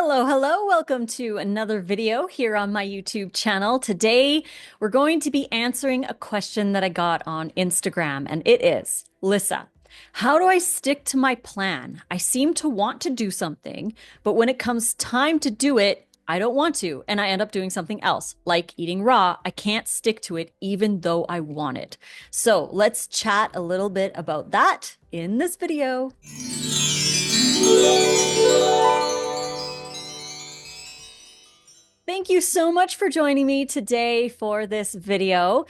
Hello, hello. Welcome to another video here on my YouTube channel. Today, we're going to be answering a question that I got on Instagram, and it is, Lissa, how do I stick to my plan? I seem to want to do something, but when it comes time to do it, I don't want to, and I end up doing something else, like eating raw. I can't stick to it even though I want it. So let's chat a little bit about that in this video. Thank you so much for joining me today for this video.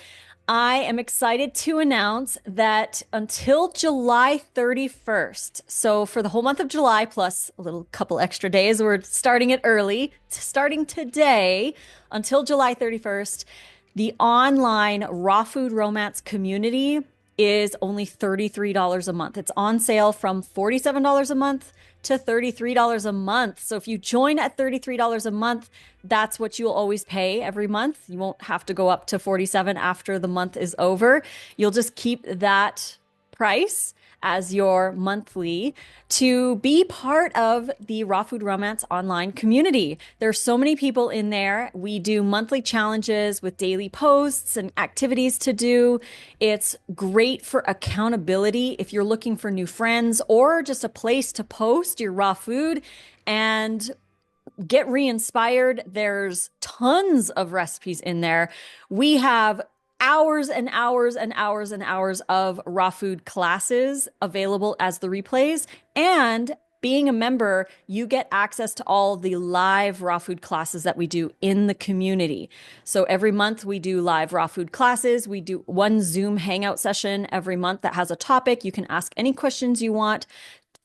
I am excited to announce that until July 31st, so for the whole month of July plus a little couple extra days, we're starting it early, starting today until July 31st, the online raw food romance community is only $33 a month. It's on sale from $47 a month to $33 a month. So if you join at $33 a month, that's what you'll always pay every month. You won't have to go up to $47 after the month is over. You'll just keep that price as your monthly to be part of the Raw Food Romance online community. There's so many people in there. We do monthly challenges with daily posts and activities to do. It's great for accountability if you're looking for new friends or just a place to post your raw food and get re-inspired. There's tons of recipes in there. We have hours and hours and hours and hours of raw food classes available as the replays. And being a member, you get access to all the live raw food classes that we do in the community. So every month we do live raw food classes. We do one Zoom hangout session every month that has a topic. You can ask any questions you want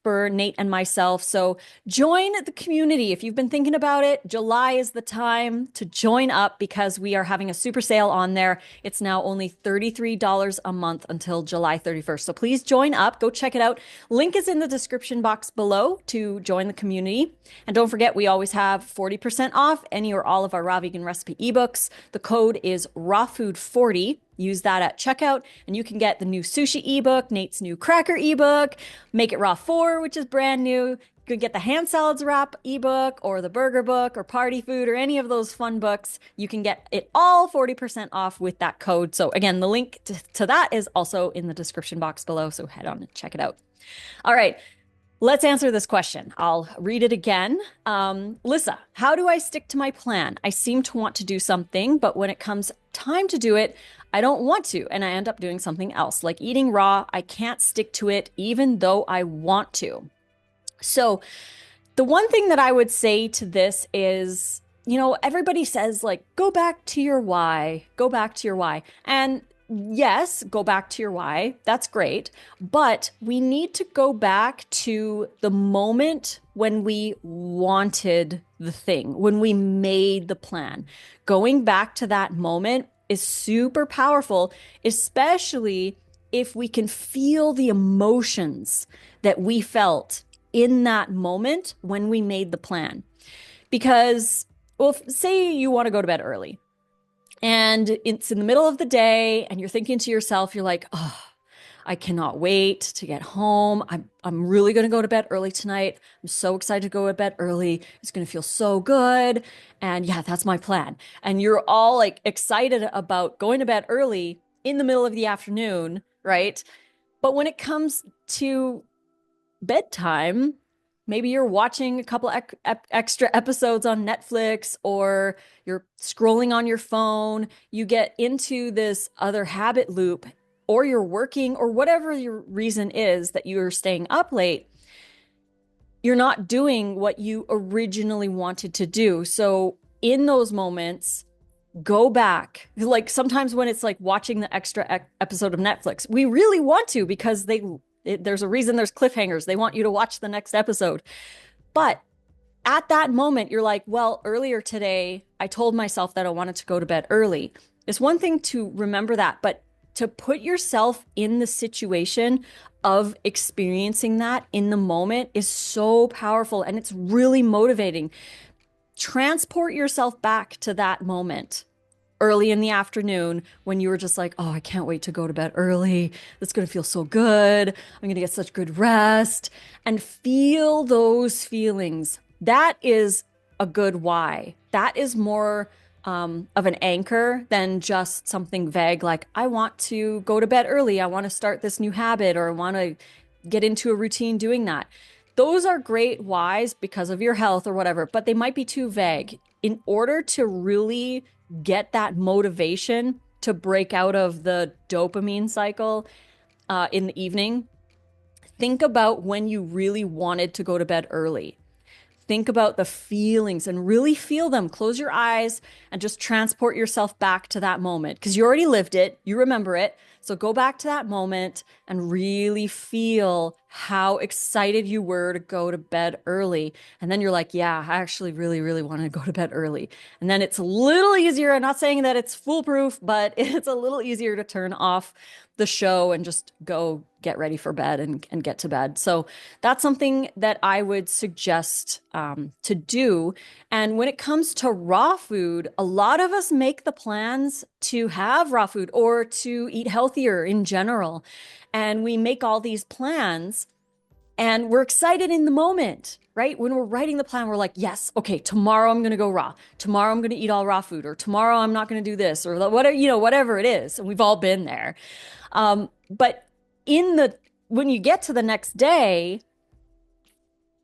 for Nate and myself. So join the community. If you've been thinking about it, July is the time to join up because we are having a super sale on there. It's now only $33 a month until July 31st. So please join up. Go check it out. Link is in the description box below to join the community. And don't forget, we always have 40% off any or all of our raw vegan recipe ebooks. The code is rawfood40. Use that at checkout, and you can get the new sushi ebook, Nate's new cracker ebook, Make It Raw 4, which is brand new. You can get the hand salads wrap ebook or the burger book or party food or any of those fun books. You can get it all 40% off with that code. So again, the link to that is also in the description box below. So head on and check it out. All right. Let's answer this question. I'll read it again. Lissa, how do I stick to my plan? I seem to want to do something, but when it comes time to do it, I don't want to, and I end up doing something else, like eating raw. I can't stick to it even though I want to. So the one thing that I would say to this is, everybody says like, go back to your why, go back to your why. And yes, go back to your why. That's great. But we need to go back to the moment when we wanted the thing, when we made the plan. Going back to that moment is super powerful, especially if we can feel the emotions that we felt in that moment when we made the plan. Because, well, say you want to go to bed early and it's in the middle of the day and you're thinking to yourself, you're like, oh, I cannot wait to get home. I'm really going to go to bed early tonight. I'm so excited to go to bed early. It's going to feel so good. And yeah, that's my plan. And you're all like excited about going to bed early in the middle of the afternoon, right? But when it comes to bedtime, maybe you're watching a couple extra episodes on Netflix or you're scrolling on your phone. You get into this other habit loop, or you're working, or whatever your reason is that you're staying up late. You're not doing what you originally wanted to do. So in those moments, go back. Like sometimes when it's like watching the extra episode of Netflix, we really want to because there's a reason there's cliffhangers. They want you to watch the next episode. But at that moment, you're like, well, earlier today, I told myself that I wanted to go to bed early. It's one thing to remember that, but to put yourself in the situation of experiencing that in the moment is so powerful, and it's really motivating. Transport yourself back to that moment early in the afternoon when you were just like, oh, I can't wait to go to bed early. It's going to feel so good. I'm going to get such good rest, and feel those feelings. That is a good why. That is more of an anchor than just something vague like, I want to go to bed early. I want to start this new habit, or I want to get into a routine doing that. Those are great whys because of your health or whatever, but they might be too vague. In order to really get that motivation to break out of the dopamine cycle in the evening, think about when you really wanted to go to bed early. Think about the feelings and really feel them. Close your eyes and just transport yourself back to that moment because you already lived it. You remember it. So go back to that moment and really feel how excited you were to go to bed early. And then you're like, yeah, I actually really, really wanted to go to bed early. And then it's a little easier. I'm not saying that it's foolproof, but it's a little easier to turn off the show and just go get ready for bed and get to bed. So that's something that I would suggest to do. And when it comes to raw food, a lot of us make the plans to have raw food or to eat healthier in general. And we make all these plans and we're excited in the moment, right? When we're writing the plan, we're like, yes, okay, tomorrow I'm going to go raw. Tomorrow I'm going to eat all raw food, or tomorrow I'm not going to do this, or whatever, whatever it is. And we've all been there. But when you get to the next day,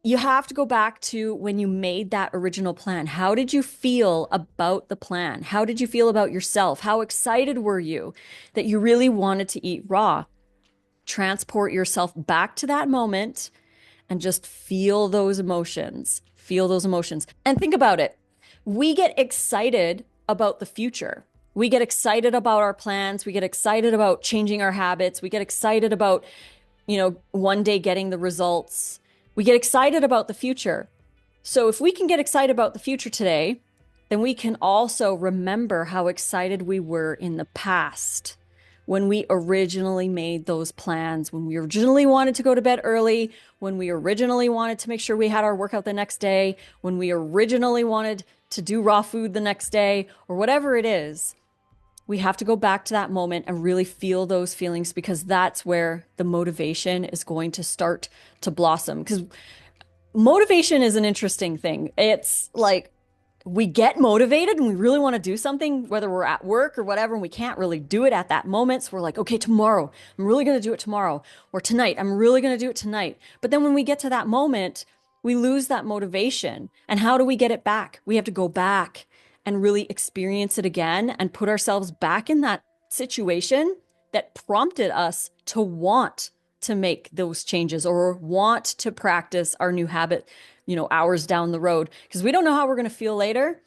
you have to go back to when you made that original plan. How did you feel about the plan? How did you feel about yourself? How excited were you that you really wanted to eat raw? Transport yourself back to that moment and just feel those emotions. Feel those emotions. And think about it. We get excited about the future. We get excited about our plans. We get excited about changing our habits. We get excited about, one day getting the results. We get excited about the future. So if we can get excited about the future today, then we can also remember how excited we were in the past when we originally made those plans, when we originally wanted to go to bed early, when we originally wanted to make sure we had our workout the next day, when we originally wanted to do raw food the next day, or whatever it is. We have to go back to that moment and really feel those feelings because that's where the motivation is going to start to blossom. Because motivation is an interesting thing. It's like we get motivated and we really want to do something, whether we're at work or whatever, and we can't really do it at that moment. So we're like, okay, tomorrow, I'm really going to do it tomorrow. Or tonight, I'm really going to do it tonight. But then when we get to that moment, we lose that motivation. And how do we get it back? We have to go back and really experience it again and put ourselves back in that situation that prompted us to want to make those changes or want to practice our new habit, hours down the road, because we don't know how we're going to feel later.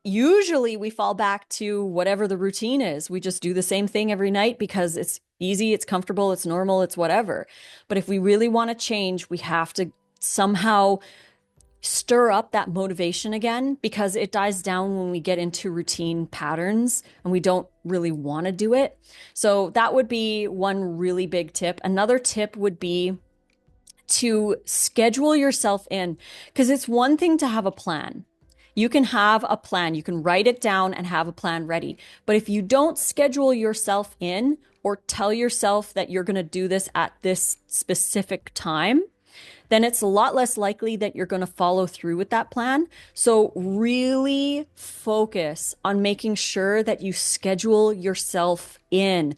Usually we fall back to whatever the routine is. We just do the same thing every night because it's easy, it's comfortable, it's normal, it's whatever. But if we really want to change, we have to somehow stir up that motivation again because it dies down when we get into routine patterns and we don't really want to do it. So that would be one really big tip. Another tip would be to schedule yourself in, because it's one thing to have a plan. You can have a plan, you can write it down and have a plan ready. But if you don't schedule yourself in or tell yourself that you're going to do this at this specific time, then it's a lot less likely that you're going to follow through with that plan. So really focus on making sure that you schedule yourself in.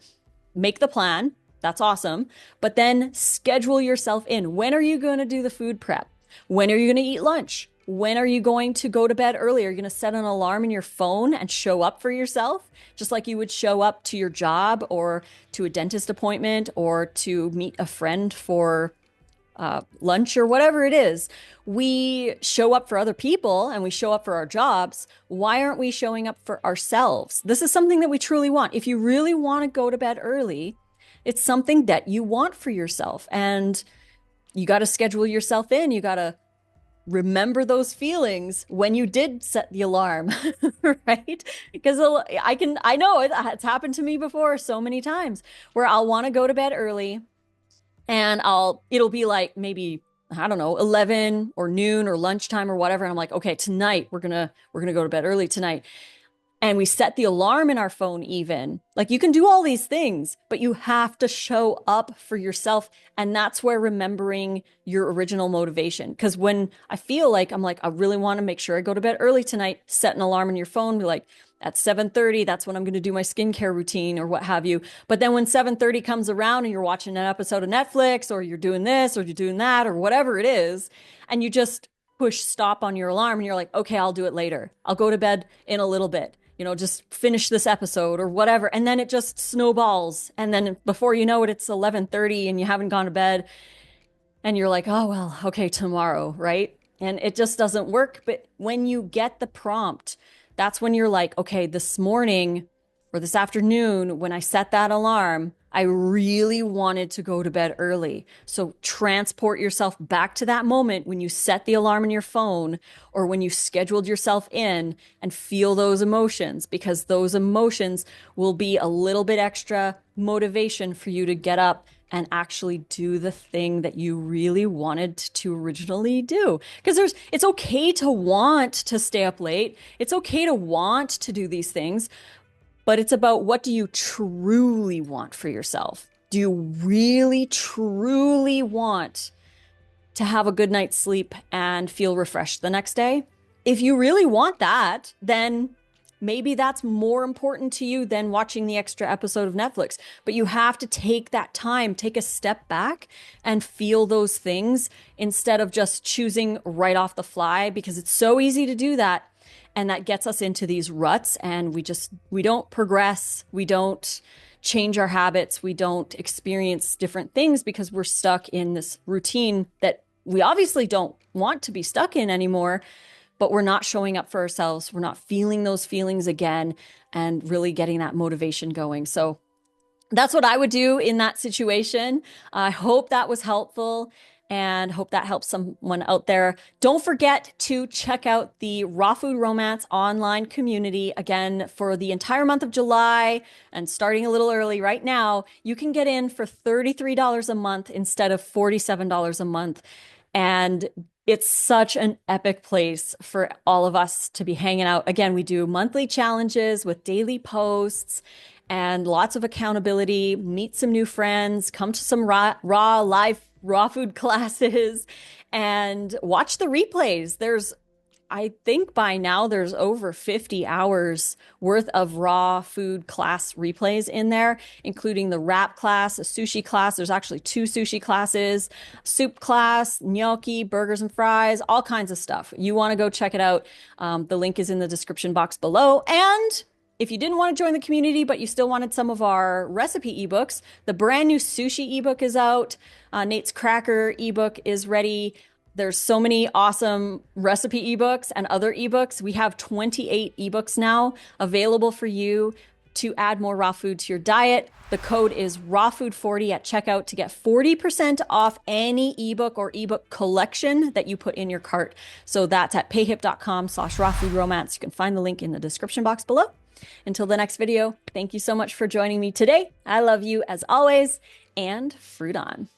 Make the plan. That's awesome. But then schedule yourself in. When are you going to do the food prep? When are you going to eat lunch? When are you going to go to bed early? Are you going to set an alarm in your phone and show up for yourself? Just like you would show up to your job or to a dentist appointment or to meet a friend for lunch or whatever it is. We show up for other people and we show up for our jobs. Why aren't we showing up for ourselves? This is something that we truly want. If you really want to go to bed early, it's something that you want for yourself. And you got to schedule yourself in. You got to remember those feelings when you did set the alarm, right? Because I know it's happened to me before so many times where I'll want to go to bed early. And it'll be like maybe, I don't know, 11 or noon or lunchtime or whatever. And I'm like, okay, tonight we're gonna go to bed early tonight. And we set the alarm in our phone even. Like you can do all these things, but you have to show up for yourself. And that's where remembering your original motivation. Because when I feel like I'm like, I really want to make sure I go to bed early tonight, set an alarm in your phone, be like, at 7:30, that's when I'm going to do my skincare routine or what have you. But then when 7:30 comes around and you're watching an episode of Netflix or you're doing this or you're doing that or whatever it is, and you just push stop on your alarm and you're like, okay, I'll do it later. I'll go to bed in a little bit, just finish this episode or whatever. And then it just snowballs. And then before you know it, it's 11:30 and you haven't gone to bed and you're like, oh, well, okay, tomorrow, right? And it just doesn't work. But when you get the prompt, that's when you're like, okay, this morning or this afternoon, when I set that alarm, I really wanted to go to bed early. So transport yourself back to that moment when you set the alarm in your phone or when you scheduled yourself in and feel those emotions, because those emotions will be a little bit extra motivation for you to get up and actually do the thing that you really wanted to originally do. Because it's okay to want to stay up late. It's okay to want to do these things, but it's about what do you truly want for yourself? Do you really, truly want to have a good night's sleep and feel refreshed the next day? If you really want that, then maybe that's more important to you than watching the extra episode of Netflix. But you have to take that time, take a step back and feel those things instead of just choosing right off the fly, because it's so easy to do that. And that gets us into these ruts and we don't progress. We don't change our habits. We don't experience different things because we're stuck in this routine that we obviously don't want to be stuck in anymore, but we're not showing up for ourselves. We're not feeling those feelings again and really getting that motivation going. So that's what I would do in that situation. I hope that was helpful and hope that helps someone out there. Don't forget to check out the Raw Food Romance online community. Again, for the entire month of July and starting a little early right now, you can get in for $33 a month instead of $47 a month. And it's such an epic place for all of us to be hanging out. Again, we do monthly challenges with daily posts and lots of accountability, meet some new friends, come to some live raw food classes and watch the replays. I think by now there's over 50 hours worth of raw food class replays in there, including the wrap class, a sushi class. There's actually 2 sushi classes, soup class, gnocchi, burgers and fries, all kinds of stuff. You want to go check it out. The link is in the description box below. And if you didn't want to join the community, but you still wanted some of our recipe ebooks, the brand new sushi ebook is out. Nate's Cracker ebook is ready. There's so many awesome recipe ebooks and other ebooks. We have 28 ebooks now available for you to add more raw food to your diet. The code is rawfood40 at checkout to get 40% off any ebook or ebook collection that you put in your cart. So that's at payhip.com/rawfoodromance. You can find the link in the description box below. Until the next video, thank you so much for joining me today. I love you as always, and fruit on.